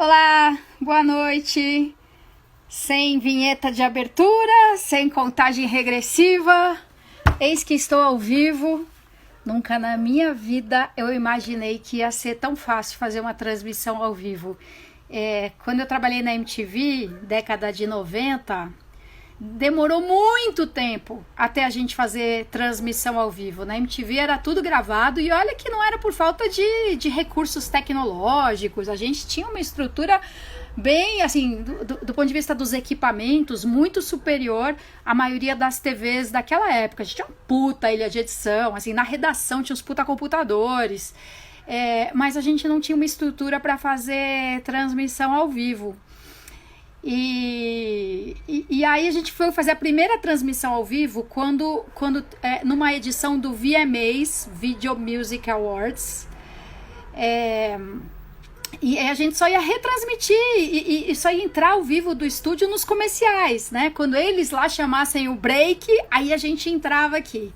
Olá, boa noite. Sem vinheta de abertura, sem contagem regressiva. Eis que estou ao vivo. Nunca na minha vida eu imaginei que ia ser tão fácil fazer uma transmissão ao vivo. Quando eu trabalhei na MTV, década de 90, demorou muito tempo até a gente fazer transmissão ao vivo. Na MTV era tudo gravado e olha que não era por falta de recursos tecnológicos. A gente tinha uma estrutura bem, assim, do ponto de vista dos equipamentos, muito superior à maioria das TVs daquela época. A gente tinha uma puta ilha de edição, assim, na redação tinha os puta computadores. Mas a gente não tinha uma estrutura para fazer transmissão ao vivo. E aí a gente foi fazer a primeira transmissão ao vivo quando numa edição do VMAs, Video Music Awards. E a gente só ia retransmitir e só ia entrar ao vivo do estúdio nos comerciais, né? Quando eles lá chamassem o break, aí a gente entrava aqui.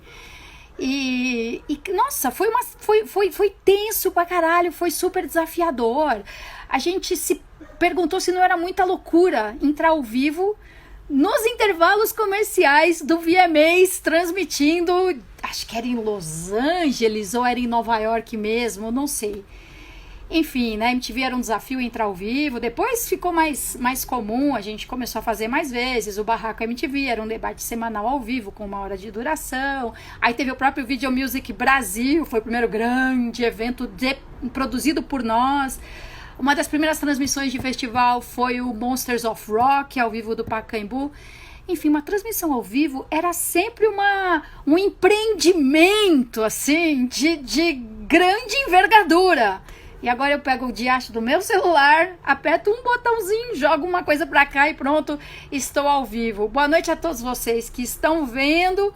Nossa, foi tenso pra caralho, foi super desafiador. A gente se perguntou se não era muita loucura entrar ao vivo nos intervalos comerciais do VMAs, transmitindo, acho que era em Los Angeles ou era em Nova York mesmo, não sei. Enfim, na MTV era um desafio entrar ao vivo, depois ficou mais comum, a gente começou a fazer mais vezes, o Barraco MTV era um debate semanal ao vivo, com 1 hora de duração, aí teve o próprio Video Music Brasil, foi o primeiro grande evento produzido por nós. Uma das primeiras transmissões de festival foi o Monsters of Rock, ao vivo do Pacaembu. Enfim, uma transmissão ao vivo era sempre um empreendimento, assim, de grande envergadura. E agora eu pego o diacho do meu celular, aperto um botãozinho, jogo uma coisa pra cá e pronto, estou ao vivo. Boa noite a todos vocês que estão vendo.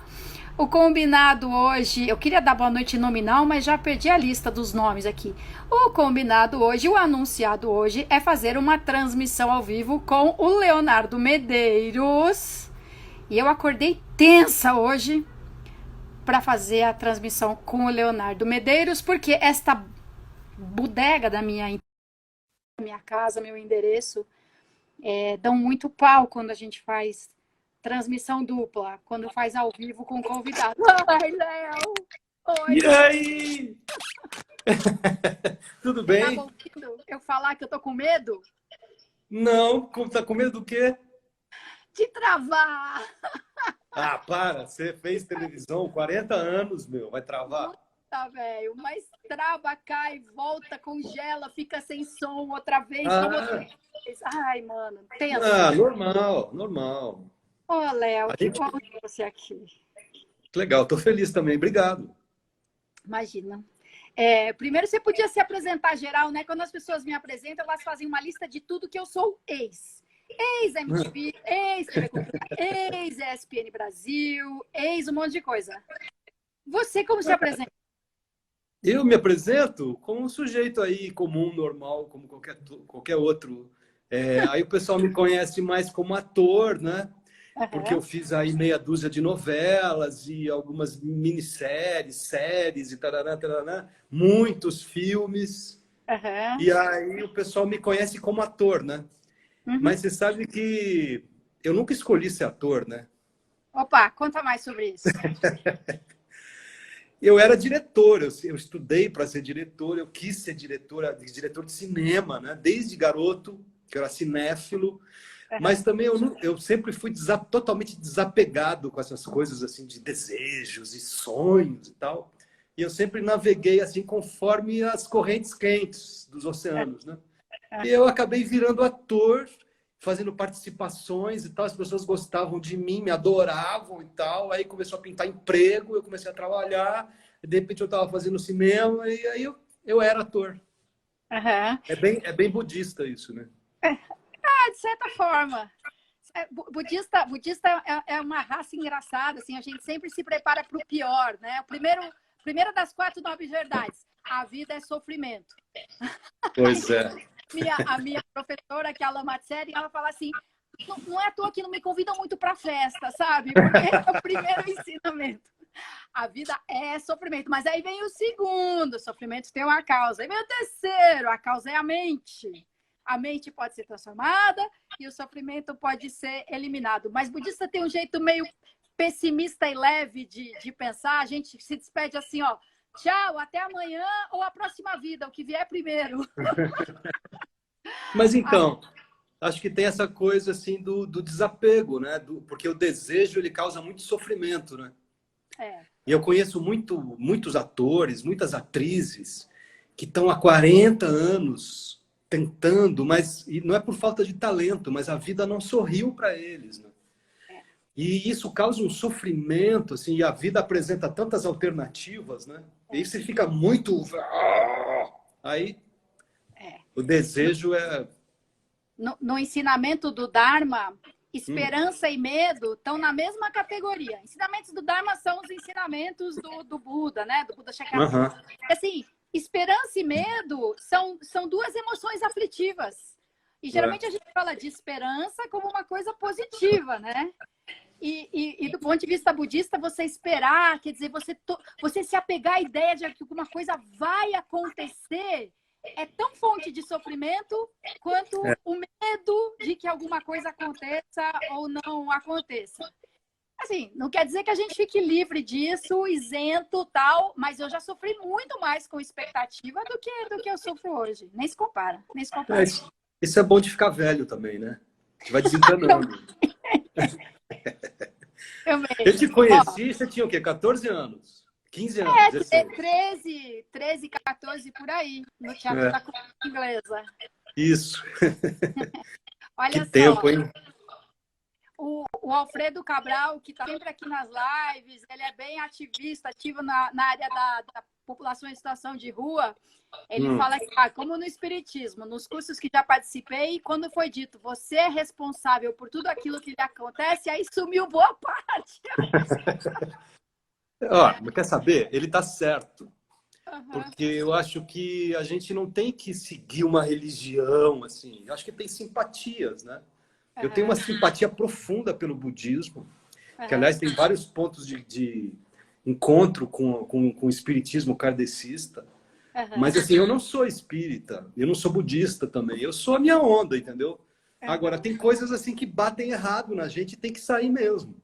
O combinado hoje, eu queria dar boa noite nominal, mas já perdi a lista dos nomes aqui. O combinado hoje, o anunciado hoje, é fazer uma transmissão ao vivo com o Leonardo Medeiros. E eu acordei tensa hoje para fazer a transmissão com o Leonardo Medeiros, porque esta bodega da minha casa, meu endereço, dão muito pau quando a gente faz transmissão dupla, quando faz ao vivo com convidado. Ai, Léo! Oi! E aí? Tudo Você tá bem? ouvindo eu falar que eu tô com medo? Não, tá com medo do quê? De travar! Ah, para, você fez televisão 40 anos, meu, vai travar. Puta, velho, mas trava, cai, volta, congela, fica sem som outra vez, som outra Ah, vez. Ai, mano, tenso. normal, normal. Ô, Léo, A que gente, bom ter você aqui. legal, tô feliz também, obrigado. Imagina. Primeiro você podia se apresentar geral, né? Quando as pessoas me apresentam, elas fazem uma lista de tudo que eu sou ex. Ex-MTV, ex-TV Cultura, ex-ESPN Brasil, ex um monte de coisa. Você como se apresenta? Eu me apresento como um sujeito aí comum, normal, como qualquer outro. Aí o pessoal me conhece mais como ator, né? Porque Uhum, eu fiz aí meia dúzia de novelas e algumas minisséries, séries e tarará, tarará, muitos filmes. uhum, E aí o pessoal me conhece como ator, né? uhum. Mas você sabe que eu nunca escolhi ser ator, né? Opa, conta mais sobre isso. Eu era diretor, eu estudei para ser diretor, eu quis ser diretor de cinema, né? Desde garoto, que eu era cinéfilo. Uhum. Mas também eu sempre fui totalmente desapegado com essas coisas assim de desejos e sonhos e tal. E eu sempre naveguei assim conforme as correntes quentes dos oceanos, né? E eu acabei virando ator, fazendo participações e tal. As pessoas gostavam de mim, me adoravam e tal. Aí começou a pintar emprego, eu comecei a trabalhar. E de repente eu estava fazendo cinema e aí eu era ator. Uhum. É bem budista isso, né? De certa forma. Budista é uma raça engraçada, assim, a gente sempre se prepara para o pior, né? Primeira das 4 nobres verdades, a vida é sofrimento. Pois é. A minha professora, que é a Lamatseri, ela fala assim, não é à toa que não me convidam muito para festa, sabe? Porque é o primeiro ensinamento. A vida é sofrimento, mas aí vem o segundo, sofrimento tem uma causa. Aí vem o terceiro, a causa é a mente. a mente pode ser transformada e o sofrimento pode ser eliminado. Mas budista tem um jeito meio pessimista e leve de pensar. A gente se despede assim, ó, tchau, até amanhã ou a próxima vida, o que vier primeiro. Mas então, acho que tem essa coisa assim do desapego, né? Porque o desejo ele causa muito sofrimento, né? E eu conheço muitos atores, muitas atrizes que estão há 40 anos tentando, mas e não é por falta de talento, mas a vida não sorriu para eles, né? E isso causa um sofrimento, assim, e a vida apresenta tantas alternativas, né? E aí você fica muito... Aí o desejo é... No ensinamento do Dharma, esperança e medo estão na mesma categoria. Ensinamentos do Dharma são os ensinamentos do Buda, né? Do Buda Shakyamuni. Assim, esperança e medo são duas emoções aflitivas. E geralmente a gente fala de esperança como uma coisa positiva, né? E do ponto de vista budista, você esperar, quer dizer, você se apegar à ideia de que alguma coisa vai acontecer, é tão fonte de sofrimento quanto o medo de que alguma coisa aconteça ou não aconteça. Assim, não quer dizer que a gente fique livre disso, isento, tal, mas eu já sofri muito mais com expectativa do que eu sofro hoje. Nem se compara, nem se compara. Isso é bom de ficar velho também, né? A gente vai desencanando. Eu te conheci, você tinha o quê? 14 anos? 15 anos? 13, 14 por aí, no Teatro da Cultura Inglesa. Isso. Olha que só, tempo, hein? O Alfredo Cabral, que está sempre aqui nas lives, ele é bem ativista, ativo na área da população em situação de rua. Ele fala que, como no Espiritismo, nos cursos que já participei, quando foi dito, você é responsável por tudo aquilo que lhe acontece, aí sumiu boa parte. Mas quer saber? Ele está certo. Porque eu acho que a gente não tem que seguir uma religião, assim. Eu acho que tem simpatias, né? Eu tenho uma simpatia profunda pelo budismo, que, aliás, tem vários pontos de encontro com o espiritismo kardecista. Mas, assim, eu não sou espírita, eu não sou budista também. Eu sou a minha onda, entendeu? Agora, tem coisas, assim, que batem errado na gente e tem que sair mesmo.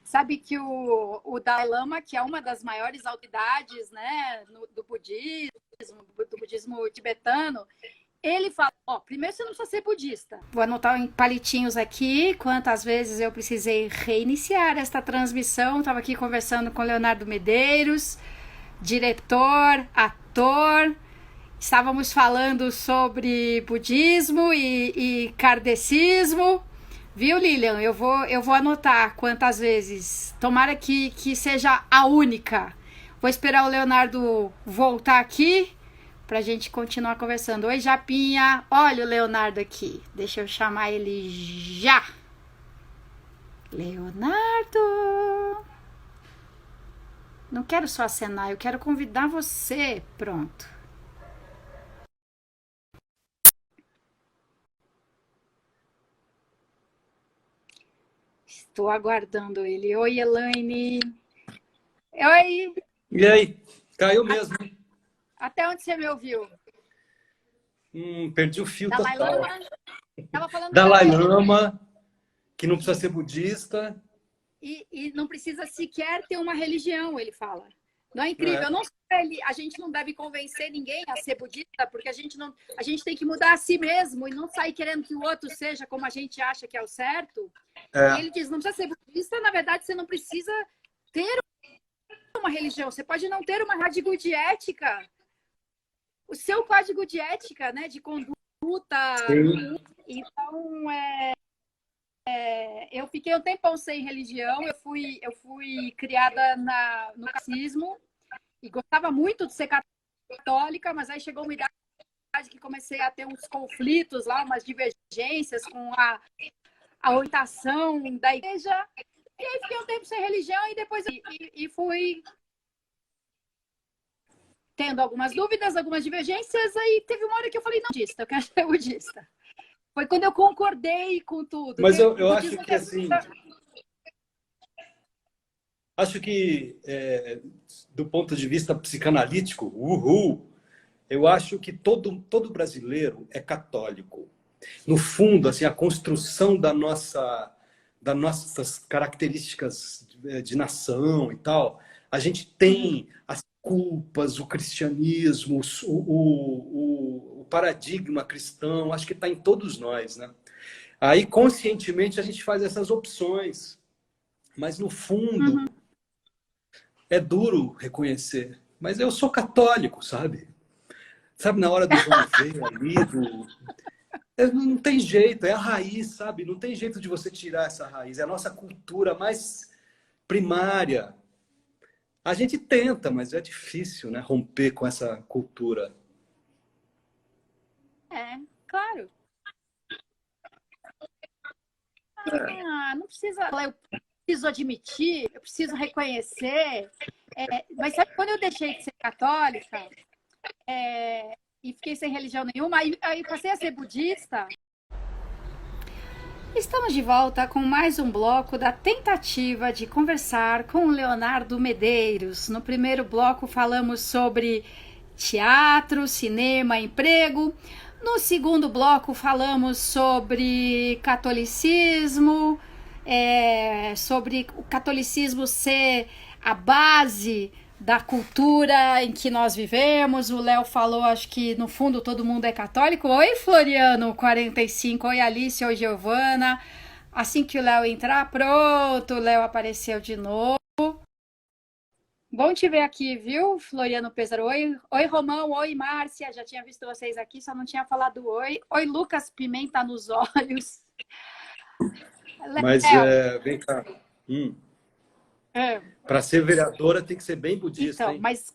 Sabe que o Dalai Lama, que é uma das maiores autoridades, né, do budismo tibetano, ele fala, primeiro você não precisa ser budista. Vou anotar em palitinhos aqui quantas vezes eu precisei reiniciar esta transmissão. Estava aqui conversando com Leonardo Medeiros, diretor, ator. Estávamos falando sobre budismo e kardecismo. Viu, Lilian? Eu vou anotar quantas vezes. Tomara que seja a única. Vou esperar o Leonardo voltar aqui para a gente continuar conversando. Oi, Japinha. Olha o Leonardo aqui. Deixa eu chamar ele já. Leonardo. Não quero só acenar, eu quero convidar você. Pronto. Estou aguardando ele. Oi, Elaine. Oi. E aí? Caiu mesmo. Até onde você me ouviu? Perdi o fio Dalai total. Lama? Tava falando Dalai Lama, que não precisa ser budista. E não precisa sequer ter uma religião, ele fala. Não é incrível? Eu não sei, a gente não deve convencer ninguém a ser budista, porque a gente tem que mudar a si mesmo e não sair querendo que o outro seja como a gente acha que é o certo. E ele diz, não precisa ser budista, na verdade você não precisa ter uma religião, você pode não ter uma código de ética. O seu código de ética, né, de conduta. Sim. Então, eu fiquei um tempão sem religião, eu fui criada no catecismo e gostava muito de ser católica, mas aí chegou uma idade que comecei a ter uns conflitos lá, umas divergências com a orientação da igreja, e aí fiquei um tempo sem religião e depois fui tendo algumas dúvidas, algumas divergências, aí teve uma hora que eu falei, não, budista, eu quero ser budista. Foi quando eu concordei com tudo. Mas eu acho que, assim... Acho que, do ponto de vista psicanalítico, Eu acho que todo brasileiro é católico. No fundo, assim, a construção das nossas características de nação e tal, a gente tem as culpas, o cristianismo, o paradigma cristão, acho que está em todos nós, né? Aí, conscientemente, a gente faz essas opções, mas no fundo é duro reconhecer. Mas eu sou católico, sabe? Sabe, na hora do vamos ver ali, não tem jeito, é a raiz, sabe? Não tem jeito de você tirar essa raiz. É a nossa cultura mais primária. A gente tenta, mas é difícil, né? Romper com essa cultura. É, claro. Não precisa. Eu preciso admitir, eu preciso reconhecer. Mas sabe, quando eu deixei de ser católica e fiquei sem religião nenhuma, aí passei a ser budista. Estamos de volta com mais um bloco da tentativa de conversar com o Leonardo Medeiros. No primeiro bloco falamos sobre teatro, cinema, emprego. No segundo bloco falamos sobre catolicismo, sobre o catolicismo ser a base da cultura em que nós vivemos. O Léo falou, acho que no fundo todo mundo é católico. Oi, Floriano, 45. Oi, Alice. Oi, Giovana. Assim que o Léo entrar, pronto, o Léo apareceu de novo. Bom te ver aqui, viu, Floriano Pesaro? Oi, Romão. Oi, Márcia. Já tinha visto vocês aqui, só não tinha falado oi. Oi, Lucas Pimenta nos olhos. Mas, vem cá. Para ser vereadora tem que ser bem budista, então, hein? Mas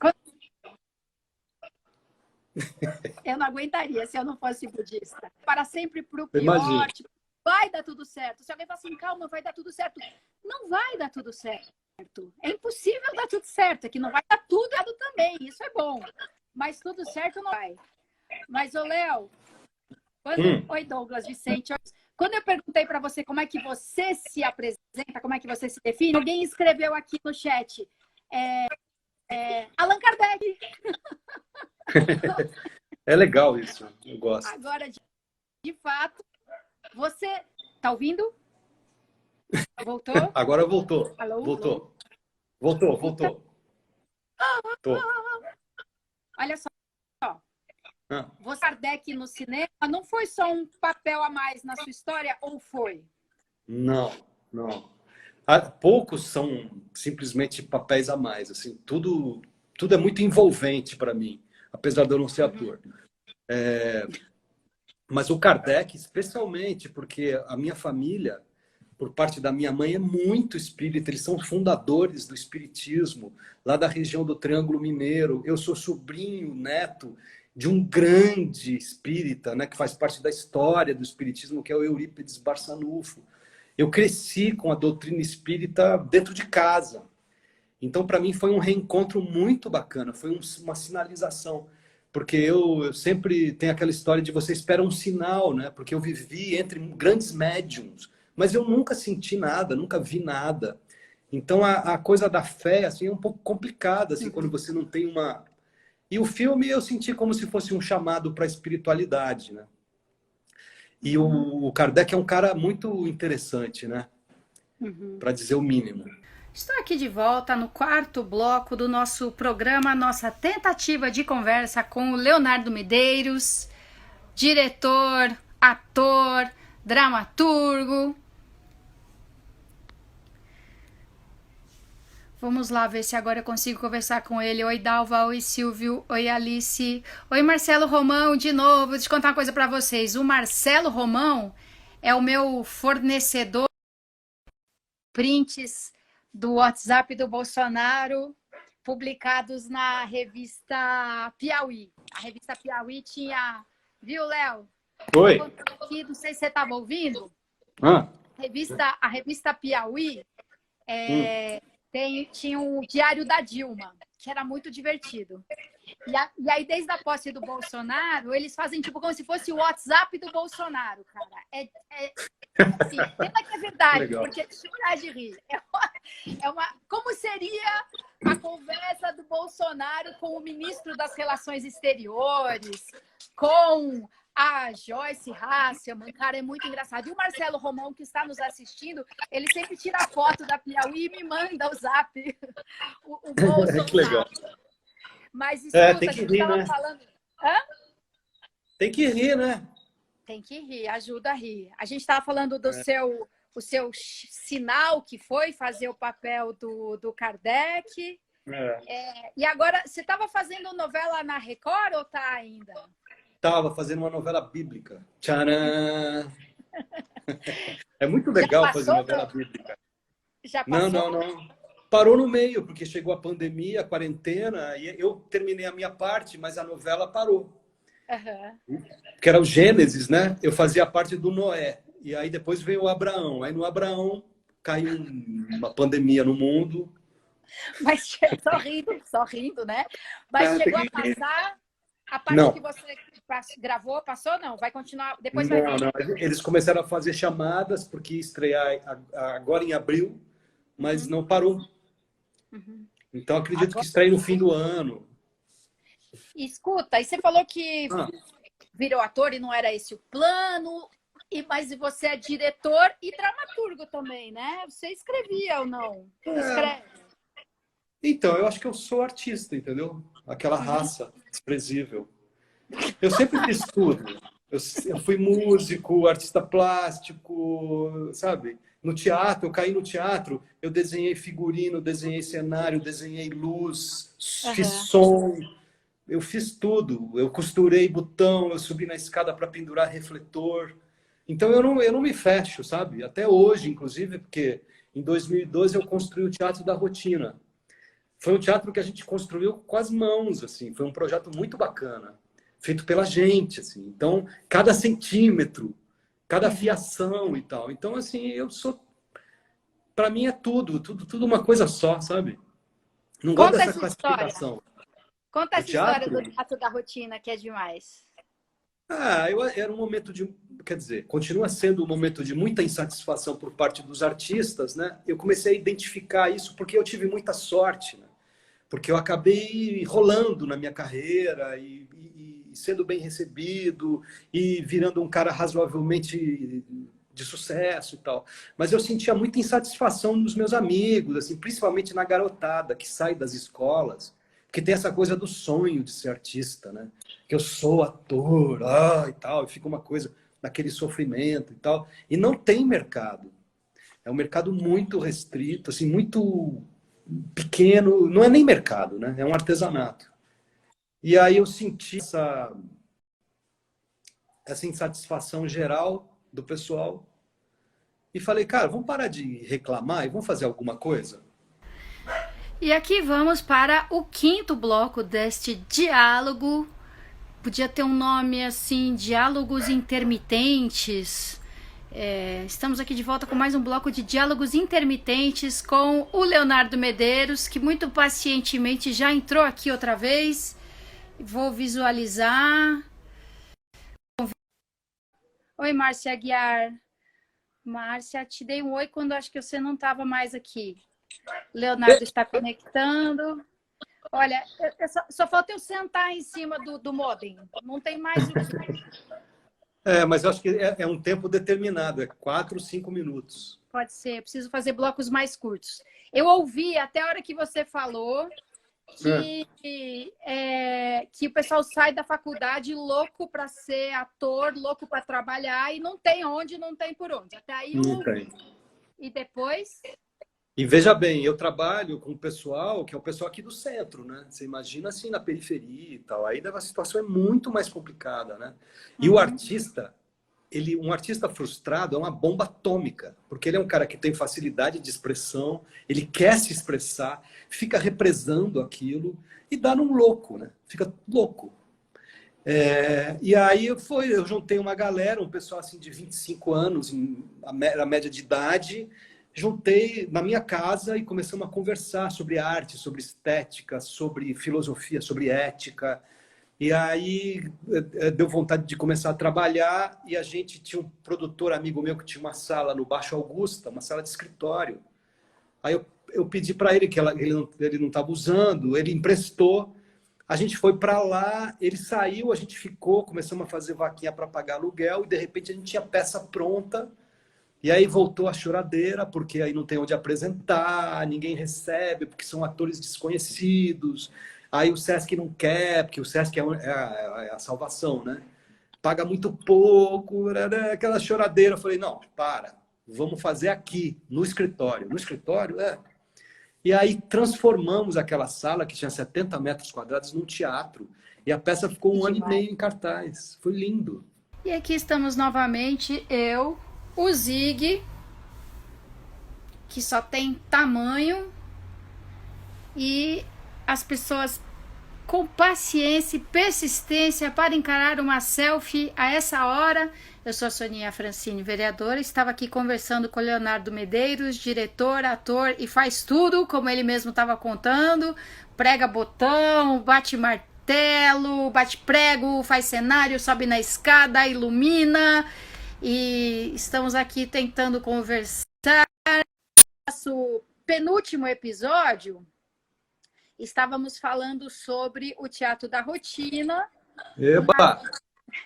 eu não aguentaria se eu não fosse budista. Para sempre pro pior, tipo, vai dar tudo certo. Se alguém fala assim, calma, vai dar tudo certo. Não vai dar tudo certo. É impossível dar tudo certo. É que não vai dar tudo errado também. Isso é bom. Mas tudo certo não vai. Mas, ô Léo, oi, Douglas Vicente. Quando eu perguntei para você como é que você se apresenta, como é que você se define, alguém escreveu aqui no chat. Allan Kardec. É legal isso, eu gosto. Agora, de fato, você tá ouvindo? Voltou? Agora voltou. Alô? Voltou. Voltou. Tô. Olha só. Você, Kardec no cinema, não foi só um papel a mais na sua história, ou foi? Não. Poucos são simplesmente papéis a mais. Assim, tudo é muito envolvente para mim, apesar de eu não ser ator. Mas o Kardec, especialmente, porque a minha família, por parte da minha mãe, é muito espírita. Eles são fundadores do espiritismo, lá da região do Triângulo Mineiro. Eu sou sobrinho, neto de um grande espírita, né, que faz parte da história do espiritismo, que é o Eurípides Barçanufo. Eu cresci com a doutrina espírita dentro de casa. Então, para mim, foi um reencontro muito bacana, foi uma sinalização. Porque eu sempre tenho aquela história de você espera um sinal, né? Porque eu vivi entre grandes médiums, mas eu nunca senti nada, nunca vi nada. Então, a coisa da fé assim, é um pouco complicada, assim, quando você não tem uma... E o filme eu senti como se fosse um chamado para a espiritualidade, né? E o Kardec é um cara muito interessante, né? Para dizer o mínimo. Estou aqui de volta no quarto bloco do nosso programa, nossa tentativa de conversa com o Leonardo Medeiros, diretor, ator, dramaturgo. Vamos lá ver se agora eu consigo conversar com ele. Oi, Dalva. Oi, Silvio. Oi, Alice. Oi, Marcelo Romão, de novo. Deixa eu contar uma coisa para vocês. O Marcelo Romão é o meu fornecedor de prints do WhatsApp do Bolsonaro, publicados na revista Piauí. A revista Piauí tinha... Viu, Léo? Oi. Aqui, não sei se você estava ouvindo. A revista Piauí tinha o Diário da Dilma, que era muito divertido. E aí, desde a posse do Bolsonaro, eles fazem tipo como se fosse o WhatsApp do Bolsonaro, cara. Assim, pena que é verdade, Legal. porque chorar de rir. Como seria a conversa do Bolsonaro com o ministro das Relações Exteriores, com a Joyce Hasselman, cara, é muito engraçado. E o Marcelo Romão, que está nos assistindo, ele sempre tira a foto da Piauí e me manda o zap, o Bolsonaro. Que legal. Mas escuta, tem a que gente rir, estava né? falando... Hã? Tem que rir, né? Tem que rir, ajuda a rir. A gente estava falando do o seu sinal, que foi fazer o papel do Kardec. E agora, você estava fazendo novela na Record ou tá ainda? Estava fazendo uma novela bíblica. Tcharam! É muito legal fazer novela bíblica. Já passou? Não. Parou no meio, porque chegou a pandemia, a quarentena, e eu terminei a minha parte, mas a novela parou. Que era o Gênesis, né? Eu fazia parte do Noé. E aí depois veio o Abraão. Aí no Abraão caiu uma pandemia no mundo. Mas só rindo, né? Mas chegou a passar a parte não. que você gravou, passou? Não, vai continuar, depois não, vai vir. Não. Eles começaram a fazer chamadas, porque ia estrear agora em abril, mas não parou. Então acredito que estreia no fim do ano. Escuta, e você falou que virou ator e não era esse o plano, mas você é diretor e dramaturgo também, né? Você escrevia ou não? Escreve. Então, eu acho que eu sou artista, entendeu? Aquela raça desprezível. Eu sempre fiz tudo. Eu fui músico, artista plástico, sabe? No teatro, eu caí no teatro, eu desenhei figurino, desenhei cenário, desenhei luz, fiz som, eu fiz tudo. Eu costurei botão, eu subi na escada para pendurar refletor. Então eu não me fecho, sabe? Até hoje, inclusive, porque em 2012 eu construí o Teatro da Rotina. Foi um teatro que a gente construiu com as mãos, assim. Foi um projeto muito bacana, feito pela gente, assim. Então, cada centímetro, cada fiação e tal. Então, assim, para mim é tudo uma coisa só, sabe? Não gosto dessa classificação. Conta essa história do Teatro da Rotina, que é demais. Era um momento de... Quer dizer, continua sendo um momento de muita insatisfação por parte dos artistas, né? Eu comecei a identificar isso porque eu tive muita sorte, né? Porque eu acabei rolando na minha carreira e sendo bem recebido e virando um cara razoavelmente de sucesso e tal. Mas eu sentia muita insatisfação nos meus amigos, assim, principalmente na garotada que sai das escolas, que tem essa coisa do sonho de ser artista, né? Que eu sou ator, e tal, e fica uma coisa daquele sofrimento e tal. E não tem mercado. É um mercado muito restrito, assim, muito pequeno, não é nem mercado, né? É um artesanato. E aí eu senti essa insatisfação geral do pessoal e falei, cara, vamos parar de reclamar e vamos fazer alguma coisa? E aqui vamos para o quinto bloco deste diálogo. Podia ter um nome assim, Diálogos Intermitentes. Estamos aqui de volta com mais um bloco de diálogos intermitentes com o Leonardo Medeiros, que muito pacientemente já entrou aqui outra vez. Vou visualizar. Oi, Márcia Aguiar. Márcia, te dei um oi quando acho que você não estava mais aqui. Leonardo está conectando. Olha, só falta eu sentar em cima do modem. Não tem mais o que... Mas eu acho que é um tempo determinado, é 4, 5 minutos. Pode ser, eu preciso fazer blocos mais curtos. Eu ouvi até a hora que você falou que o pessoal sai da faculdade louco para ser ator, louco para trabalhar e não tem onde, não tem por onde. Até aí eu ouvi. E depois... E veja bem, eu trabalho com o pessoal, que é o pessoal aqui do centro, né? Você imagina assim na periferia e tal. Aí a situação é muito mais complicada, né? E o artista, um artista frustrado é uma bomba atômica, porque ele é um cara que tem facilidade de expressão, ele quer se expressar, fica represando aquilo e dá num louco, né? Fica louco. E aí eu juntei uma galera, um pessoal assim de 25 anos, a média de idade, juntei na minha casa e começamos a conversar sobre arte, sobre estética, sobre filosofia, sobre ética. E aí deu vontade de começar a trabalhar e a gente tinha um produtor amigo meu que tinha uma sala no Baixo Augusta, uma sala de escritório. Aí eu pedi para ele, que ele não estava usando, ele emprestou, a gente foi para lá, ele saiu, a gente ficou, começamos a fazer vaquinha para pagar aluguel e de repente a gente tinha peça pronta. E aí voltou a choradeira, porque aí não tem onde apresentar, ninguém recebe, porque são atores desconhecidos. Aí o Sesc não quer, porque o Sesc é a salvação, né? Paga muito pouco, aquela choradeira. Eu falei, não, para, vamos fazer aqui, no escritório. No escritório, é. E aí transformamos aquela sala, que tinha 70 metros quadrados, num teatro. E a peça ficou um ano e meio em cartaz. Foi lindo. E aqui estamos novamente, eu, o Zig, que só tem tamanho, e as pessoas com paciência e persistência para encarar uma selfie a essa hora. Eu sou a Soninha Francine, vereadora, estava aqui conversando com o Leonardo Medeiros, diretor, ator e faz tudo, como ele mesmo estava contando, prega botão, bate martelo, bate prego, faz cenário, sobe na escada, ilumina, e estamos aqui tentando conversar. Nosso penúltimo episódio, estávamos falando sobre o Teatro da Rotina. Eba!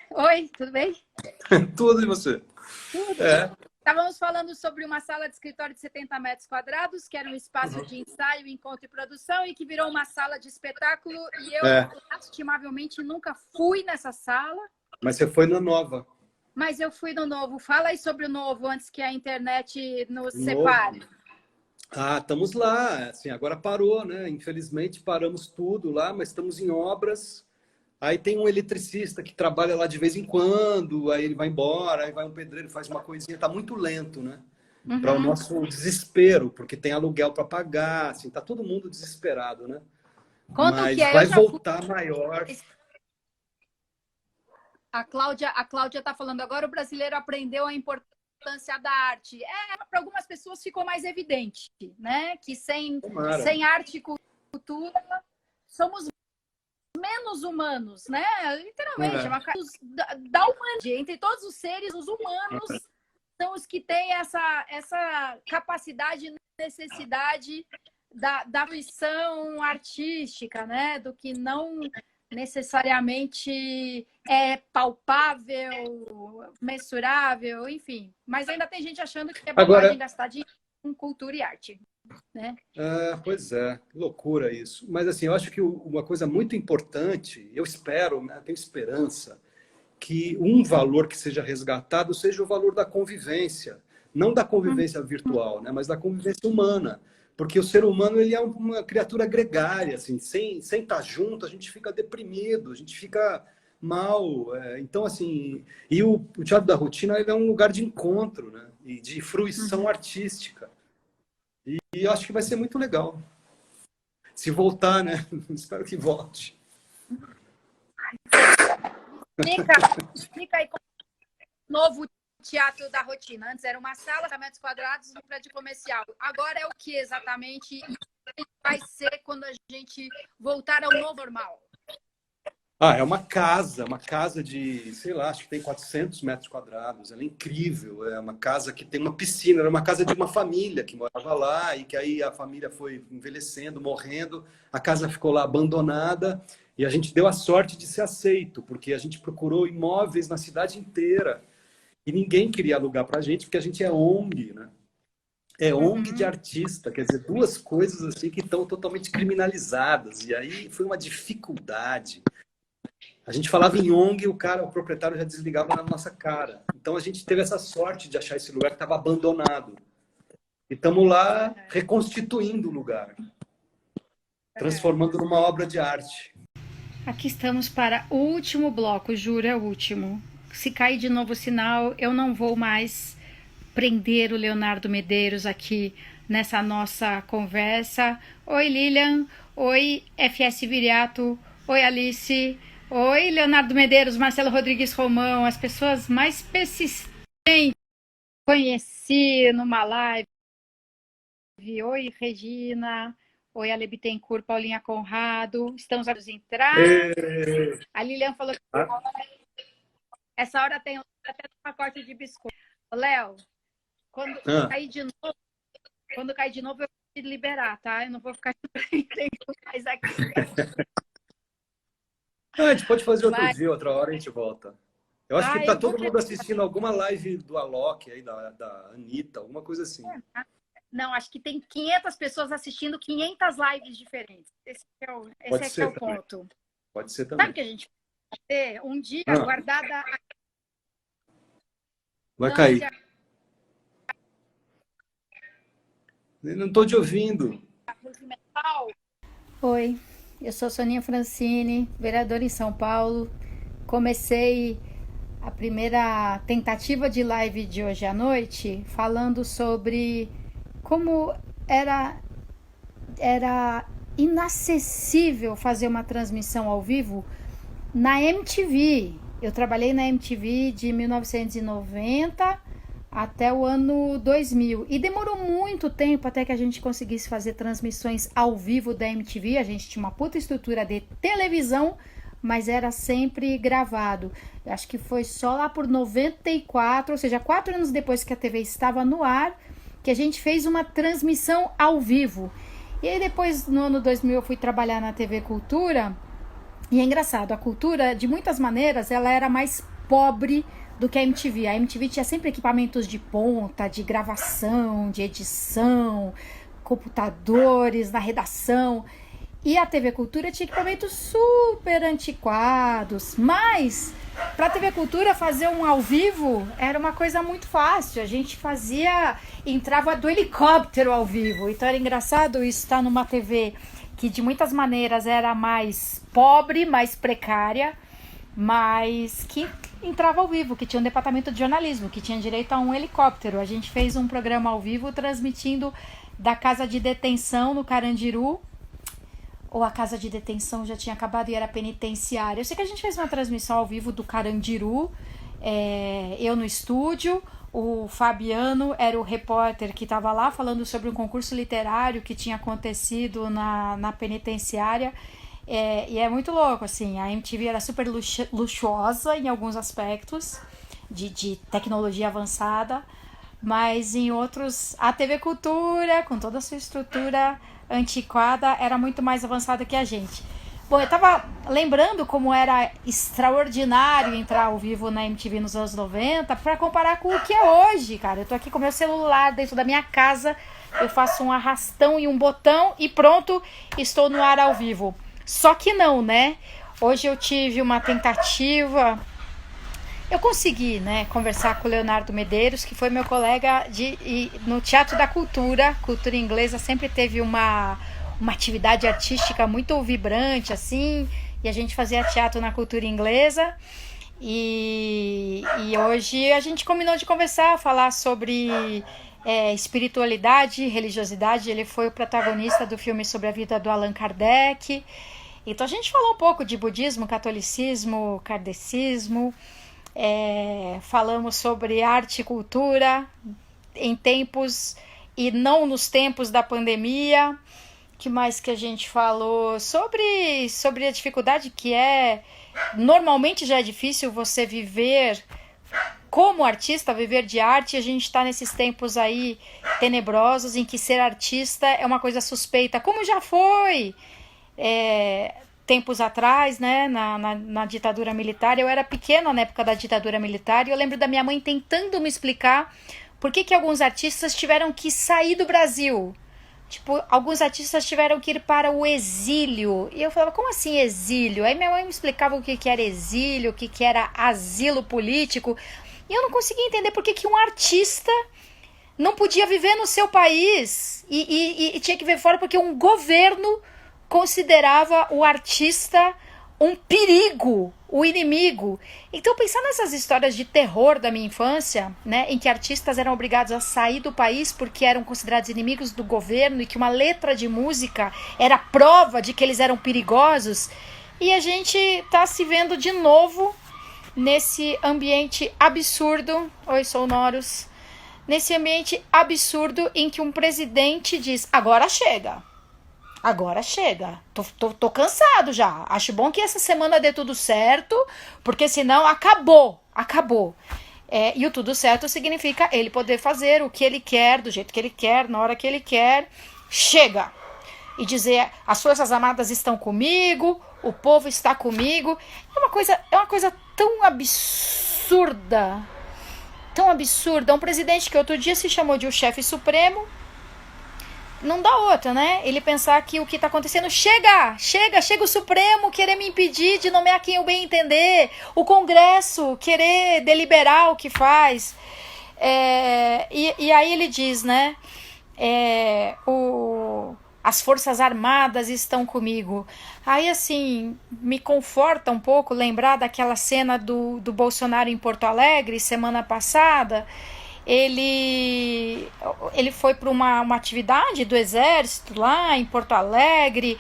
Oi, tudo bem? Tudo e você? Tudo. É. Estávamos falando sobre uma sala de escritório de 70 metros quadrados, que era um espaço de ensaio, encontro e produção, e que virou uma sala de espetáculo. E eu, estimavelmente, nunca fui nessa sala. Mas você foi na nova. Mas eu fui no novo. Fala aí sobre o novo, antes que a internet nos separe. Ah, estamos lá. Assim, agora parou, né? Infelizmente paramos tudo lá, mas estamos em obras. Aí tem um eletricista que trabalha lá de vez em quando, aí ele vai embora, aí vai um pedreiro, faz uma coisinha. Tá muito lento, né? Para o nosso desespero, porque tem aluguel para pagar, assim, tá todo mundo desesperado, né? Conta mas o que é. vai voltar maior. A Cláudia está falando agora, o brasileiro aprendeu a importância da arte. Para algumas pessoas ficou mais evidente, né? Que sem arte e cultura somos menos humanos, né? Literalmente, da humanidade. Entre todos os seres, os humanos são os que têm essa capacidade e necessidade da fruição artística, né? Do que não necessariamente é palpável, mensurável, enfim. Mas ainda tem gente achando que é bobagem gastar dinheiro com cultura e arte, né? Pois é, que loucura isso. Mas assim, eu acho que uma coisa muito importante, eu espero, né, tenho esperança, que um valor que seja resgatado seja o valor da convivência. Não da convivência virtual, né, mas da convivência humana. Porque o ser humano ele é uma criatura gregária, assim, sem estar junto, a gente fica deprimido, a gente fica mal. Então, assim, e o Teatro da Rotina ele é um lugar de encontro, né, e de fruição artística. E eu acho que vai ser muito legal. Se voltar, né? Espero que volte. Explica aí como novo Teatro da Rotina. Antes era uma sala, 30 metros quadrados, um prédio comercial. Agora é o que exatamente vai ser quando a gente voltar ao novo normal? É uma casa de, sei lá, acho que tem 400 metros quadrados. Ela é incrível. É uma casa que tem uma piscina. Era uma casa de uma família que morava lá e que aí a família foi envelhecendo, morrendo. A casa ficou lá abandonada e a gente deu a sorte de ser aceito, porque a gente procurou imóveis na cidade inteira e ninguém queria alugar para a gente, porque a gente é ONG, né? É ONG de artista, quer dizer, duas coisas assim que estão totalmente criminalizadas. E aí foi uma dificuldade. A gente falava em ONG, o proprietário já desligava na nossa cara. Então a gente teve essa sorte de achar esse lugar que estava abandonado. E estamos lá reconstituindo o lugar, transformando numa obra de arte. Aqui estamos para o último bloco, juro, é o último. Se cair de novo o sinal, eu não vou mais prender o Leonardo Medeiros aqui nessa nossa conversa. Oi, Lilian. Oi, FS Viriato. Oi, Alice. Oi, Leonardo Medeiros, Marcelo Rodrigues Romão, as pessoas mais persistentes que conheci numa live. Oi, Regina. Oi, Ale Bittencourt, Paulinha Conrado. Estamos a entrar. É, A Lilian falou que ah, essa hora tem até um pacote de biscoito. Ô, Léo, quando ah. cair de novo, eu vou te liberar, tá? Eu não vou ficar tempo mais aqui. Ah, a gente pode fazer outro Mas, dia, outra hora a gente volta. Eu acho que tá eu vou todo querer. mundo assistindo alguma live do Alok aí, da Anitta, alguma coisa assim. Não, acho que tem 500 pessoas assistindo 500 lives diferentes. Esse Pode é que é ser o também. ponto. Pode ser Sabe o também. que a gente pode ter? Um dia Ah, guardada a vai não de cair. Eu não tô te ouvindo. arroz mental. Oi, eu sou Soninha Francini, vereadora em São Paulo. Comecei a primeira tentativa de live de hoje à noite falando sobre como era era inacessível fazer uma transmissão ao vivo na MTV. Eu trabalhei na MTV de 1990 até o ano 2000 e demorou muito tempo até que a gente conseguisse fazer transmissões ao vivo da MTV. A gente tinha uma puta estrutura de televisão, mas era sempre gravado. Eu acho que foi só lá por 94, ou seja, 4 anos depois que a TV estava no ar, que a gente fez uma transmissão ao vivo. E aí depois, no ano 2000, eu fui trabalhar na TV Cultura. E é engraçado, a Cultura, de muitas maneiras, ela era mais pobre do que a MTV. A MTV tinha sempre equipamentos de ponta, de gravação, de edição, computadores na redação. E a TV Cultura tinha equipamentos super antiquados, mas para a TV Cultura fazer um ao vivo era uma coisa muito fácil. A gente entrava do helicóptero ao vivo. Então era engraçado isso estar numa TV que de muitas maneiras era mais pobre, mais precária, mas que entrava ao vivo, que tinha um departamento de jornalismo, que tinha direito a um helicóptero. A gente fez um programa ao vivo transmitindo da casa de detenção no Carandiru, ou a casa de detenção já tinha acabado e era penitenciária. Eu sei que a gente fez uma transmissão ao vivo do Carandiru, eu no estúdio, o Fabiano era o repórter que estava lá falando sobre um concurso literário que tinha acontecido na penitenciária. E é muito louco, assim, a MTV era super luxuosa em alguns aspectos, de tecnologia avançada, mas em outros, a TV Cultura, com toda a sua estrutura antiquada, era muito mais avançada que a gente. Bom, eu tava lembrando como era extraordinário entrar ao vivo na MTV nos anos 90 para comparar com o que é hoje, cara. Eu tô aqui com meu celular dentro da minha casa, eu faço um arrastão e um botão e pronto, estou no ar ao vivo. Só que não, né? Hoje eu tive uma tentativa. Eu consegui, né, conversar com o Leonardo Medeiros, que foi meu colega no Teatro da Cultura. Cultura inglesa sempre teve uma atividade artística muito vibrante, assim, e a gente fazia teatro na cultura inglesa. E hoje a gente combinou de conversar, falar sobre espiritualidade, religiosidade. Ele foi o protagonista do filme sobre a vida do Allan Kardec. Então a gente falou um pouco de budismo, catolicismo, kardecismo. Falamos sobre arte e cultura em tempos e não nos tempos da pandemia. Que mais que a gente falou? Sobre a dificuldade que normalmente já é difícil você viver como artista, viver de arte. A gente está nesses tempos aí tenebrosos em que ser artista é uma coisa suspeita, como já foi tempos atrás, né, na ditadura militar. Eu era pequena na época da ditadura militar e eu lembro da minha mãe tentando me explicar por que alguns artistas tiveram que sair do Brasil. Tipo, alguns artistas tiveram que ir para o exílio. E eu falava, como assim exílio? Aí minha mãe me explicava o que era exílio, o que era asilo político. E eu não conseguia entender por que um artista não podia viver no seu país e tinha que viver fora porque um governo considerava o artista um perigo, o inimigo. Então pensar nessas histórias de terror da minha infância, né, em que artistas eram obrigados a sair do país porque eram considerados inimigos do governo e que uma letra de música era prova de que eles eram perigosos, e a gente tá se vendo de novo nesse ambiente absurdo, oi sonoros, nesse ambiente absurdo em que um presidente diz: agora chega. Agora chega. Tô cansado já. Acho bom que essa semana dê tudo certo, porque senão acabou. Acabou. E o tudo certo significa ele poder fazer o que ele quer, do jeito que ele quer, na hora que ele quer. Chega. E dizer: as Forças Armadas estão comigo, o povo está comigo. É uma coisa tão absurda. Tão absurda. Um presidente que outro dia se chamou de o chefe supremo. Não dá outra, né? Ele pensar que o que está acontecendo chega o Supremo querer me impedir de nomear quem eu bem entender, o Congresso querer deliberar o que faz. E aí ele diz, né? As Forças Armadas estão comigo. Aí, assim, me conforta um pouco lembrar daquela cena do Bolsonaro em Porto Alegre, semana passada. Ele foi para uma atividade do Exército lá em Porto Alegre,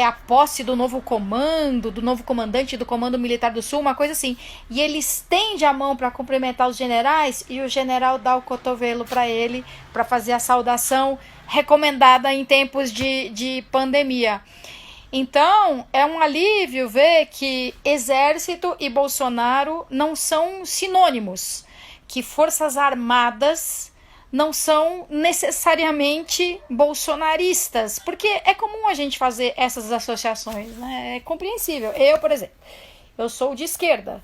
a posse do novo comando, do novo comandante do Comando Militar do Sul, uma coisa assim. E ele estende a mão para cumprimentar os generais e o general dá o cotovelo para ele, para fazer a saudação recomendada em tempos de pandemia. Então, é um alívio ver que Exército e Bolsonaro não são sinônimos, que Forças Armadas não são necessariamente bolsonaristas, porque é comum a gente fazer essas associações, né? É compreensível. Eu, por exemplo, eu sou de esquerda,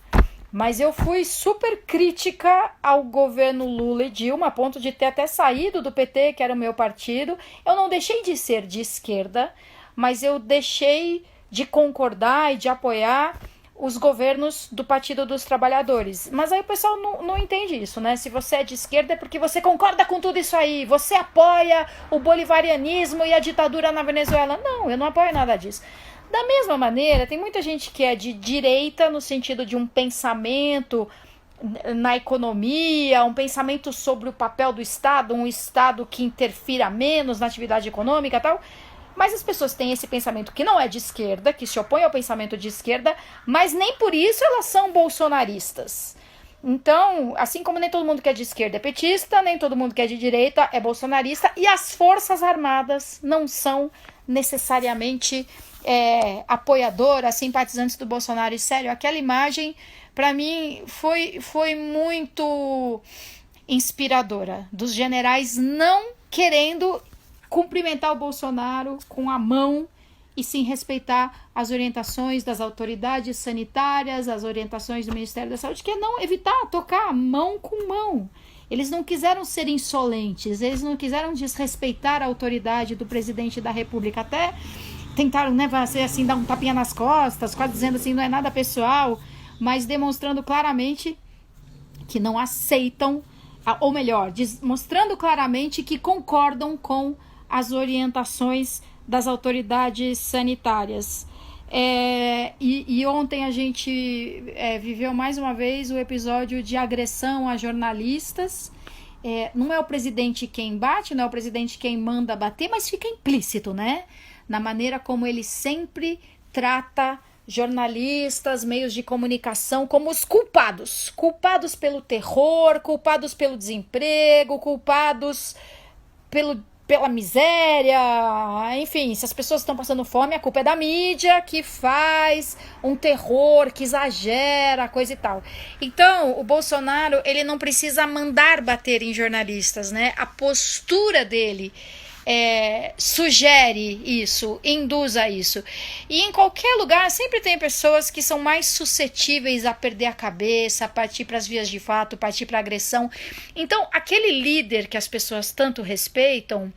mas eu fui super crítica ao governo Lula e Dilma, a ponto de ter até saído do PT, que era o meu partido. Eu não deixei de ser de esquerda, mas eu deixei de concordar e de apoiar os governos do Partido dos Trabalhadores. Mas aí o pessoal não entende isso, né? Se você é de esquerda é porque você concorda com tudo isso aí, você apoia o bolivarianismo e a ditadura na Venezuela. Não, eu não apoio nada disso. Da mesma maneira, tem muita gente que é de direita no sentido de um pensamento na economia, um pensamento sobre o papel do Estado, um Estado que interfira menos na atividade econômica e tal. Mas as pessoas têm esse pensamento que não é de esquerda, que se opõe ao pensamento de esquerda, mas nem por isso elas são bolsonaristas. Então, assim como nem todo mundo que é de esquerda é petista, nem todo mundo que é de direita é bolsonarista, e as Forças Armadas não são necessariamente apoiadoras, simpatizantes do Bolsonaro. E sério, aquela imagem, para mim, foi muito inspiradora, dos generais não querendo cumprimentar o Bolsonaro com a mão e sim respeitar as orientações das autoridades sanitárias, as orientações do Ministério da Saúde, que é não evitar tocar mão com mão. Eles não quiseram ser insolentes, eles não quiseram desrespeitar a autoridade do presidente da República, até tentaram, né, assim, dar um tapinha nas costas, quase dizendo assim, não é nada pessoal, mas demonstrando claramente que não aceitam, ou melhor, mostrando claramente que concordam com as orientações das autoridades sanitárias. E ontem a gente viveu mais uma vez o episódio de agressão a jornalistas. Não é o presidente quem bate, não é o presidente quem manda bater, mas fica implícito, né? Na maneira como ele sempre trata jornalistas, meios de comunicação como os culpados pelo terror, culpados pelo desemprego, culpados pela miséria, enfim, se as pessoas estão passando fome, a culpa é da mídia que faz um terror, que exagera, coisa e tal. Então, o Bolsonaro, ele não precisa mandar bater em jornalistas, né? A postura dele sugere isso, induz a isso. E em qualquer lugar sempre tem pessoas que são mais suscetíveis a perder a cabeça, a partir para as vias de fato, partir para agressão. Então, aquele líder que as pessoas tanto respeitam,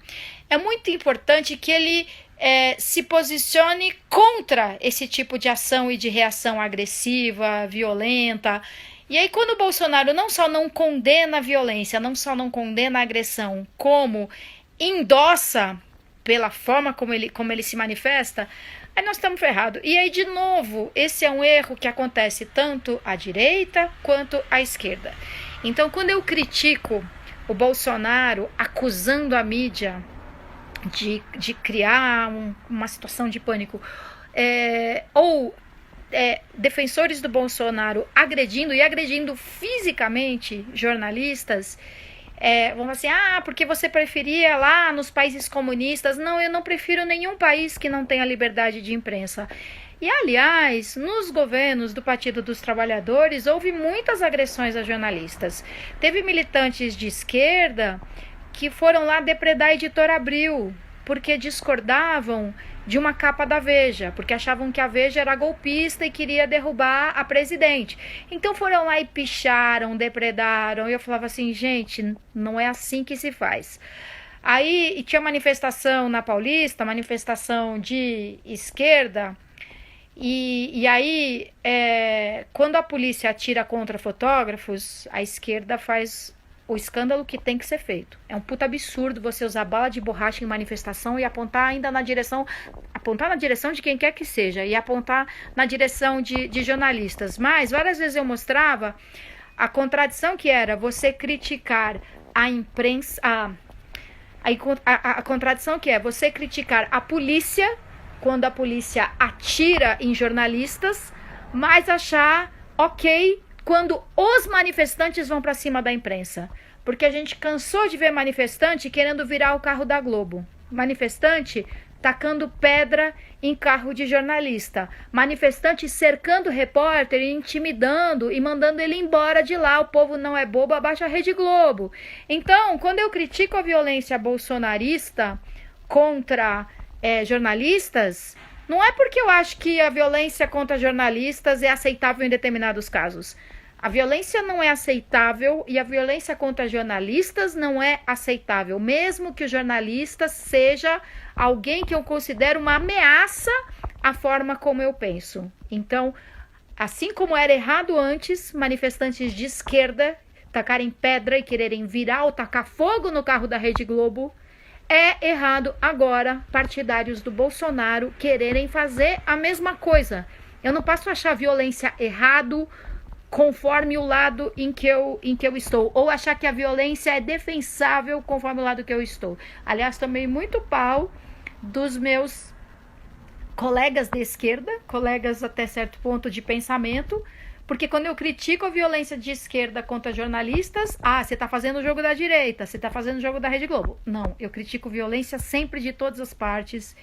é muito importante que ele se posicione contra esse tipo de ação e de reação agressiva, violenta. E aí, quando o Bolsonaro não só não condena a violência, não só não condena a agressão, como endossa pela forma como ele se manifesta, aí nós estamos ferrados. E aí, de novo, esse é um erro que acontece tanto à direita quanto à esquerda. Então, quando eu critico o Bolsonaro acusando a mídia de criar uma situação de pânico, ou defensores do Bolsonaro agredindo fisicamente jornalistas, Vamos assim, porque você preferia lá nos países comunistas. Não, eu não prefiro nenhum país que não tenha liberdade de imprensa. E, aliás, nos governos do Partido dos Trabalhadores, houve muitas agressões a jornalistas. Teve militantes de esquerda que foram lá depredar a Editora Abril, porque discordavam de uma capa da Veja, porque achavam que a Veja era golpista e queria derrubar a presidente. Então foram lá e picharam, depredaram, e eu falava assim, gente, não é assim que se faz. Aí tinha manifestação na Paulista, manifestação de esquerda, e aí, quando a polícia atira contra fotógrafos, a esquerda faz o escândalo que tem que ser feito. É um puta absurdo você usar bala de borracha em manifestação e apontar ainda na direção de quem quer que seja, e apontar na direção de jornalistas. Mas várias vezes eu mostrava a contradição que era você criticar a imprensa, a contradição que é você criticar a polícia quando a polícia atira em jornalistas, mas achar ok quando os manifestantes vão para cima da imprensa. Porque a gente cansou de ver manifestante querendo virar o carro da Globo. Manifestante tacando pedra em carro de jornalista. Manifestante cercando o repórter e intimidando e mandando ele embora de lá. O povo não é bobo, abaixa a Rede Globo. Então, quando eu critico a violência bolsonarista contra jornalistas, não é porque eu acho que a violência contra jornalistas é aceitável em determinados casos. A violência não é aceitável e a violência contra jornalistas não é aceitável, mesmo que o jornalista seja alguém que eu considero uma ameaça à forma como eu penso. Então, assim como era errado antes, manifestantes de esquerda tacarem pedra e quererem virar ou tacar fogo no carro da Rede Globo, é errado agora partidários do Bolsonaro quererem fazer a mesma coisa. Eu não posso achar violência errado conforme o lado em que eu estou, ou achar que a violência é defensável conforme o lado que eu estou. Aliás, tomei muito pau dos meus colegas de esquerda, colegas até certo ponto de pensamento, porque quando eu critico a violência de esquerda contra jornalistas, você está fazendo o jogo da direita, você está fazendo o jogo da Rede Globo. Não, eu critico violência sempre de todas as partes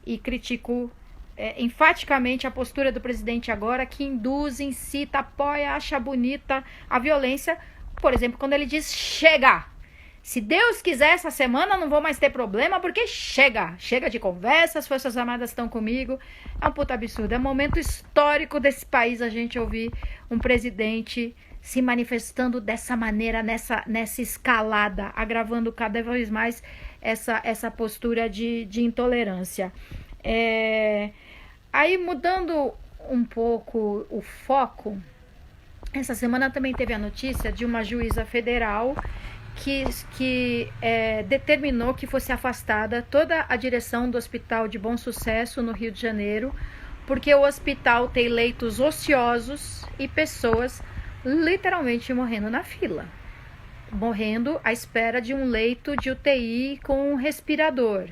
e critico enfaticamente a postura do presidente agora, que induz, incita, apoia, acha bonita a violência. Por exemplo, quando ele diz chega. Se Deus quiser, essa semana não vou mais ter problema, porque chega de conversa, as Forças Armadas estão comigo. É um puta absurdo, é um momento histórico desse país a gente ouvir um presidente se manifestando dessa maneira, nessa escalada, agravando cada vez mais essa postura de intolerância. Aí, mudando um pouco o foco, essa semana também teve a notícia de uma juíza federal que determinou que fosse afastada toda a direção do Hospital de Bom Sucesso, no Rio de Janeiro, porque o hospital tem leitos ociosos e pessoas literalmente morrendo na fila, morrendo à espera de um leito de UTI com um respirador.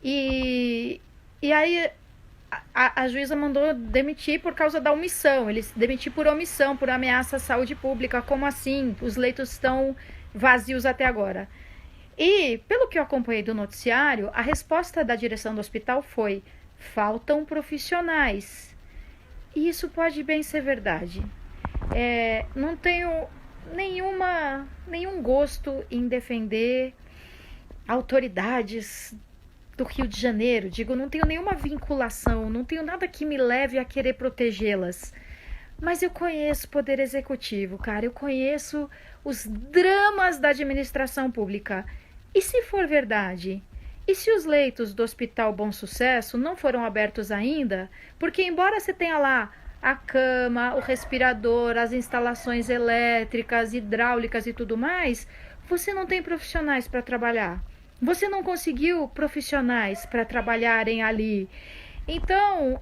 E aí a juíza mandou demitir por causa da omissão. Eles demitir por omissão, por ameaça à saúde pública. Como assim? Os leitos estão vazios até agora. E, pelo que eu acompanhei do noticiário, a resposta da direção do hospital foi: faltam profissionais. E isso pode bem ser verdade. Não tenho nenhum gosto em defender autoridades do Rio de Janeiro. Não tenho nenhuma vinculação, não tenho nada que me leve a querer protegê-las. Mas eu conheço o poder executivo, cara. Eu conheço os dramas da administração pública. E se for verdade? E se os leitos do Hospital Bom Sucesso não foram abertos ainda? Porque embora você tenha lá a cama, o respirador, as instalações elétricas, hidráulicas e tudo mais, você não tem profissionais para trabalhar. Você não conseguiu profissionais para trabalharem ali. Então,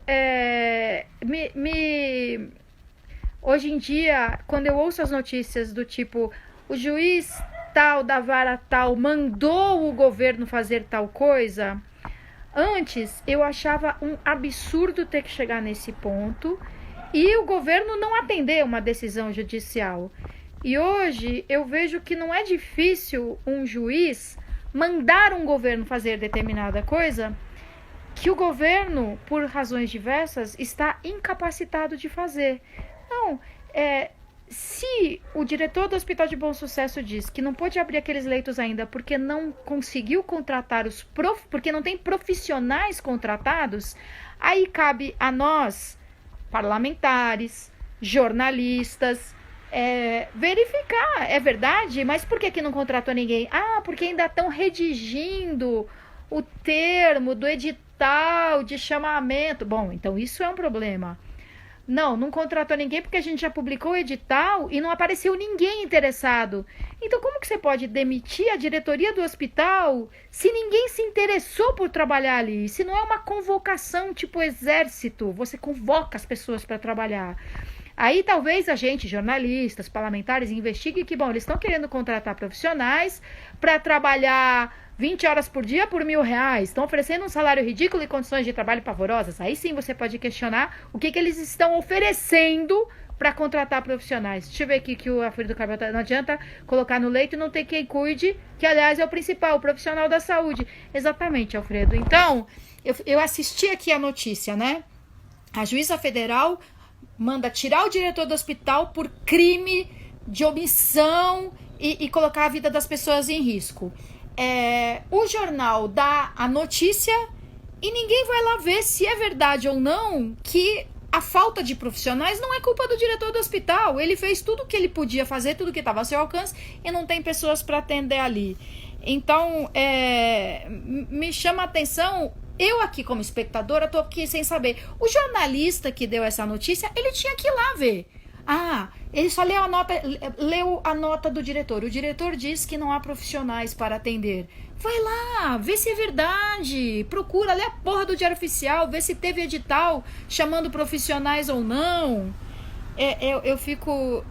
hoje em dia, quando eu ouço as notícias do tipo, o juiz tal da vara tal mandou o governo fazer tal coisa, antes eu achava um absurdo ter que chegar nesse ponto e o governo não atender uma decisão judicial. E hoje eu vejo que não é difícil um juiz mandar um governo fazer determinada coisa que o governo, por razões diversas, está incapacitado de fazer. Não, se o diretor do Hospital de Bom Sucesso diz que não pode abrir aqueles leitos ainda porque não conseguiu contratar porque não tem profissionais contratados, aí cabe a nós, parlamentares, jornalistas, verificar, é verdade, mas por que não contratou ninguém? Ah, porque ainda estão redigindo o termo do edital de chamamento. Bom, então isso é um problema. Não contratou ninguém porque a gente já publicou o edital e não apareceu ninguém interessado. Então como que você pode demitir a diretoria do hospital se ninguém se interessou por trabalhar ali? Se não é uma convocação tipo exército, você convoca as pessoas para trabalhar. Aí talvez a gente, jornalistas, parlamentares, investigue que, bom, eles estão querendo contratar profissionais para trabalhar 20 horas por dia por R$1.000, estão oferecendo um salário ridículo e condições de trabalho pavorosas. Aí sim você pode questionar o que eles estão oferecendo para contratar profissionais. Deixa eu ver aqui que o Alfredo Cabral não adianta colocar no leito e não ter quem cuide, que aliás é o principal, o profissional da saúde. Exatamente, Alfredo. Então, eu assisti aqui a notícia, né? A juíza federal manda tirar o diretor do hospital por crime de omissão e colocar a vida das pessoas em risco. O jornal dá a notícia e ninguém vai lá ver se é verdade ou não que a falta de profissionais não é culpa do diretor do hospital. Ele fez tudo o que ele podia fazer, tudo que estava ao seu alcance e não tem pessoas para atender ali. Então, me chama a atenção. Eu aqui como espectadora estou aqui sem saber. O jornalista que deu essa notícia, ele tinha que ir lá ver. Ele só leu a nota do diretor. O diretor diz que não há profissionais para atender. Vai lá, vê se é verdade. Procura, lê a porra do Diário Oficial, vê se teve edital chamando profissionais ou não. Eu fico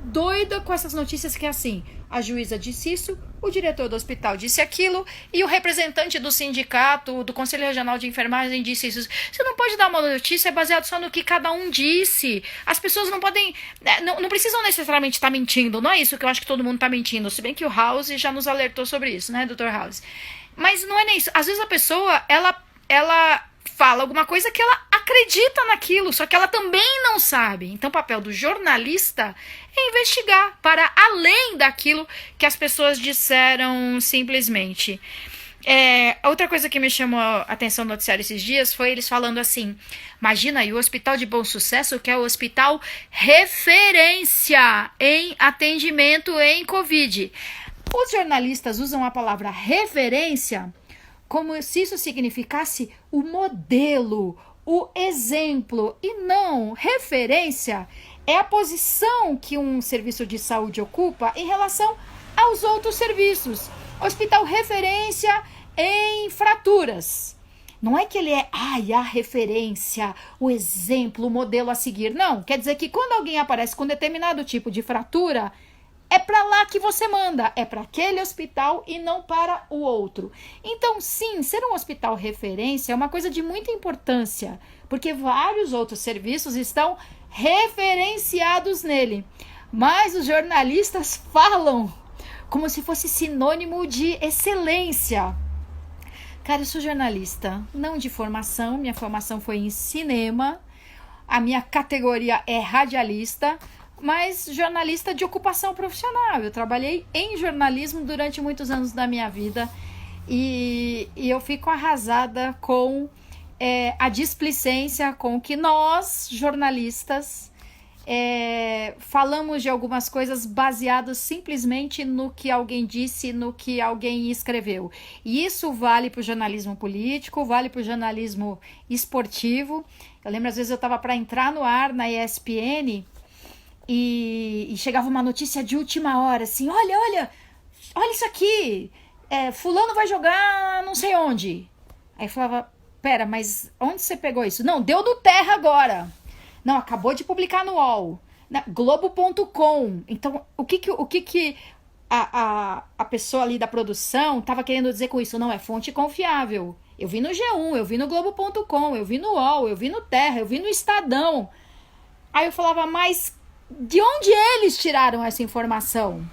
doida com essas notícias que é assim. A juíza disse isso, o diretor do hospital disse aquilo e o representante do sindicato, do Conselho Regional de Enfermagem disse isso. Você não pode dar uma notícia baseada só no que cada um disse. As pessoas não podem, não precisam necessariamente estar mentindo. Não é isso que eu acho que todo mundo está mentindo. Se bem que o House já nos alertou sobre isso, né, Dr. House? Mas não é nem isso. Às vezes a pessoa, ela fala alguma coisa que ela acredita naquilo, só que ela também não sabe. Então o papel do jornalista é investigar para além daquilo que as pessoas disseram simplesmente. Outra coisa que me chamou a atenção no noticiário esses dias foi eles falando assim, imagina aí o Hospital de Bom Sucesso, que é o hospital referência em atendimento em Covid. Os jornalistas usam a palavra referência como se isso significasse o modelo, o exemplo, e não, referência é a posição que um serviço de saúde ocupa em relação aos outros serviços. Hospital referência em fraturas. Não é que ele é a referência, o exemplo, o modelo a seguir. Não, quer dizer que quando alguém aparece com determinado tipo de fratura, é para lá que você manda, é para aquele hospital e não para o outro. Então, sim, ser um hospital referência é uma coisa de muita importância, porque vários outros serviços estão referenciados nele. Mas os jornalistas falam como se fosse sinônimo de excelência. Cara, eu sou jornalista, não de formação, minha formação foi em cinema, a minha categoria é radialista, mas jornalista de ocupação profissional. Eu trabalhei em jornalismo durante muitos anos da minha vida e eu fico arrasada com a displicência com que nós, jornalistas, falamos de algumas coisas baseadas simplesmente no que alguém disse, no que alguém escreveu. E isso vale para o jornalismo político, vale para o jornalismo esportivo. Eu lembro, às vezes, eu estava para entrar no ar na ESPN e chegava uma notícia de última hora, assim, olha isso aqui, fulano vai jogar não sei onde. Aí eu falava, pera, mas onde você pegou isso? Não, deu no Terra agora. Não, acabou de publicar no UOL. Globo.com. Então, o que a pessoa ali da produção estava querendo dizer com isso? Não, é fonte confiável. Eu vi no G1, eu vi no Globo.com, eu vi no UOL, eu vi no Terra, eu vi no Estadão. Aí eu falava, mas De onde eles tiraram essa informação?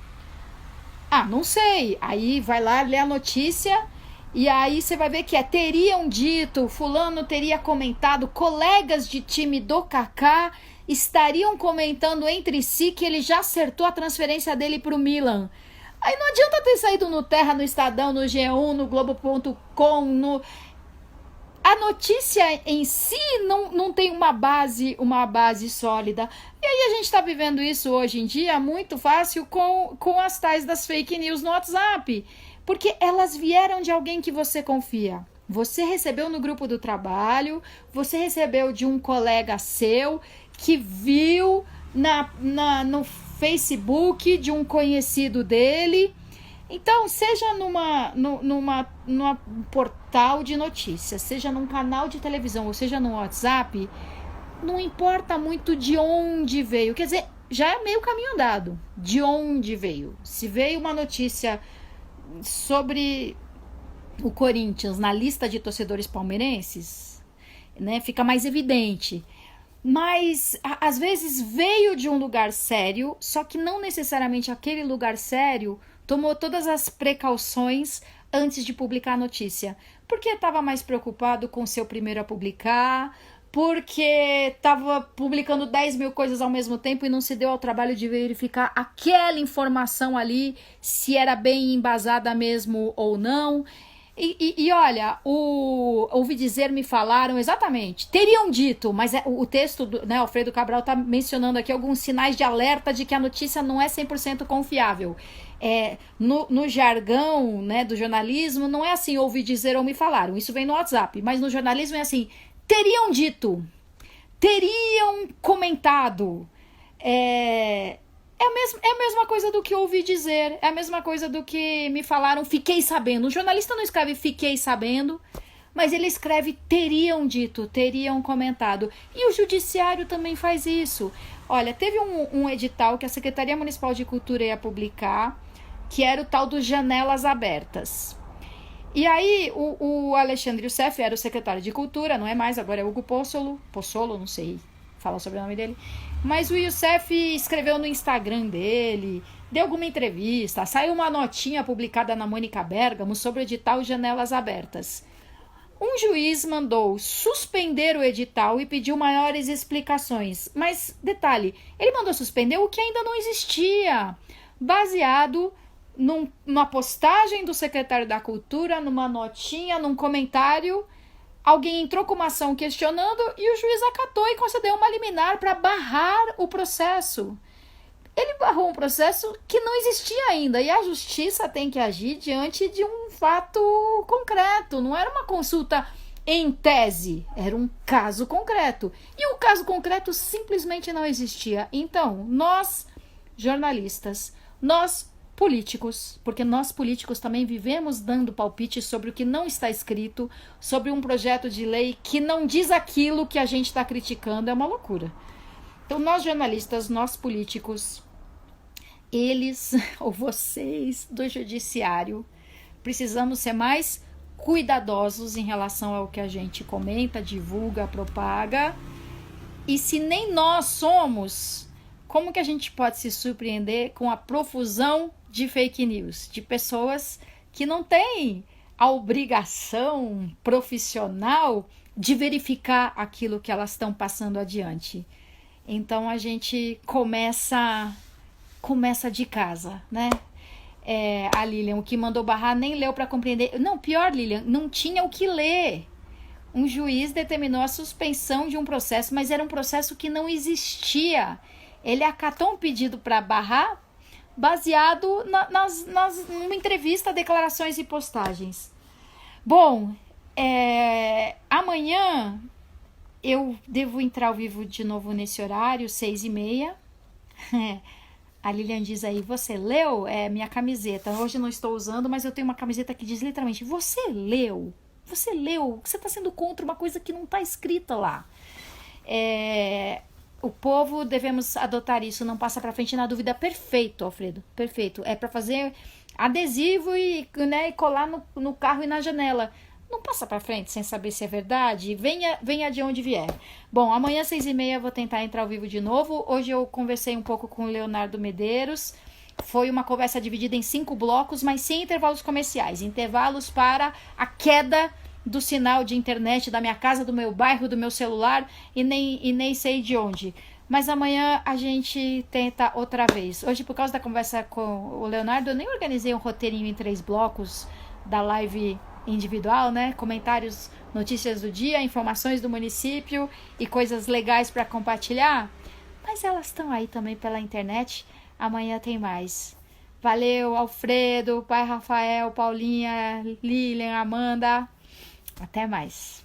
Ah, não sei. Aí vai lá ler a notícia e aí você vai ver que teriam dito, fulano teria comentado, colegas de time do Kaká estariam comentando entre si que ele já acertou a transferência dele pro Milan. Aí não adianta ter saído no Terra, no Estadão, no G1, no Globo.com, no... A notícia em si não tem uma base sólida. E aí a gente está vivendo isso hoje em dia muito fácil com as tais das fake news no WhatsApp. Porque elas vieram de alguém que você confia. Você recebeu no grupo do trabalho, você recebeu de um colega seu que viu no Facebook de um conhecido dele. Então, seja numa portal de notícias, seja num canal de televisão, ou seja no WhatsApp, não importa muito de onde veio. Quer dizer, já é meio caminho andado. De onde veio? Se veio uma notícia sobre o Corinthians na lista de torcedores palmeirenses, né, fica mais evidente. Mas, às vezes, veio de um lugar sério, só que não necessariamente aquele lugar sério tomou todas as precauções antes de publicar a notícia. Porque estava mais preocupado com ser o primeiro a publicar, porque estava publicando 10 mil coisas ao mesmo tempo e não se deu ao trabalho de verificar aquela informação ali, se era bem embasada mesmo ou não. E olha, ouvi dizer, me falaram exatamente, teriam dito, mas o texto, né, Alfredo Cabral está mencionando aqui alguns sinais de alerta de que a notícia não é 100% confiável. No jargão, né, do jornalismo, não é assim, ouvi dizer ou me falaram, isso vem no WhatsApp, mas no jornalismo é assim, teriam dito, teriam comentado, é a mesma coisa do que ouvi dizer, é a mesma coisa do que me falaram, fiquei sabendo. O jornalista não escreve fiquei sabendo, mas ele escreve teriam dito, teriam comentado. E o judiciário também faz isso. Olha, teve um edital que a Secretaria Municipal de Cultura ia publicar, que era o tal dos Janelas Abertas. E aí o Alexandre Youssef era o secretário de Cultura, não é mais, agora é Hugo Pozzolo, não sei falar sobre o nome dele, mas o Youssef escreveu no Instagram dele, deu alguma entrevista, saiu uma notinha publicada na Mônica Bergamo sobre o edital Janelas Abertas. Um juiz mandou suspender o edital e pediu maiores explicações, mas detalhe, ele mandou suspender o que ainda não existia, baseado numa postagem do secretário da Cultura, numa notinha, num comentário. Alguém entrou com uma ação questionando e o juiz acatou e concedeu uma liminar para barrar o processo. Ele barrou um processo que não existia ainda e a justiça tem que agir diante de um fato concreto. Não era uma consulta em tese, era um caso concreto. E o caso concreto simplesmente não existia. Então, nós, jornalistas, nós políticos, porque nós políticos também vivemos dando palpite sobre o que não está escrito, sobre um projeto de lei que não diz aquilo que a gente está criticando, é uma loucura. Então nós jornalistas, nós políticos, eles ou vocês do judiciário, precisamos ser mais cuidadosos em relação ao que a gente comenta, divulga, propaga, e se nem nós somos, como que a gente pode se surpreender com a profusão de fake news, de pessoas que não têm a obrigação profissional de verificar aquilo que elas estão passando adiante. Então a gente começa de casa, né? A Lilian, o que mandou barrar nem leu para compreender. Não, pior, Lilian, não tinha o que ler. Um juiz determinou a suspensão de um processo, mas era um processo que não existia. Ele acatou um pedido para barrar baseado numa entrevista, declarações e postagens. Bom, amanhã eu devo entrar ao vivo de novo nesse horário, 6h30. A Lilian diz aí, você leu? Minha camiseta. Hoje não estou usando, mas eu tenho uma camiseta que diz literalmente, você leu? Você leu? Você está sendo contra uma coisa que não está escrita lá. O povo, devemos adotar isso, não passa para frente na dúvida. Perfeito, Alfredo, perfeito. É para fazer adesivo e, né, e colar no carro e na janela. Não passa pra frente sem saber se é verdade. Venha de onde vier. Bom, amanhã 6h30 eu vou tentar entrar ao vivo de novo. Hoje eu conversei um pouco com o Leonardo Medeiros. Foi uma conversa dividida em 5 blocos, mas sem intervalos comerciais. Intervalos para a queda do sinal de internet da minha casa, do meu bairro, do meu celular e nem sei de onde. Mas amanhã a gente tenta outra vez. Hoje, por causa da conversa com o Leonardo, eu nem organizei um roteirinho em 3 blocos da live individual, né? Comentários, notícias do dia, informações do município e coisas legais para compartilhar. Mas elas estão aí também pela internet. Amanhã tem mais. Valeu, Alfredo, pai Rafael, Paulinha, Lilian, Amanda. Até mais.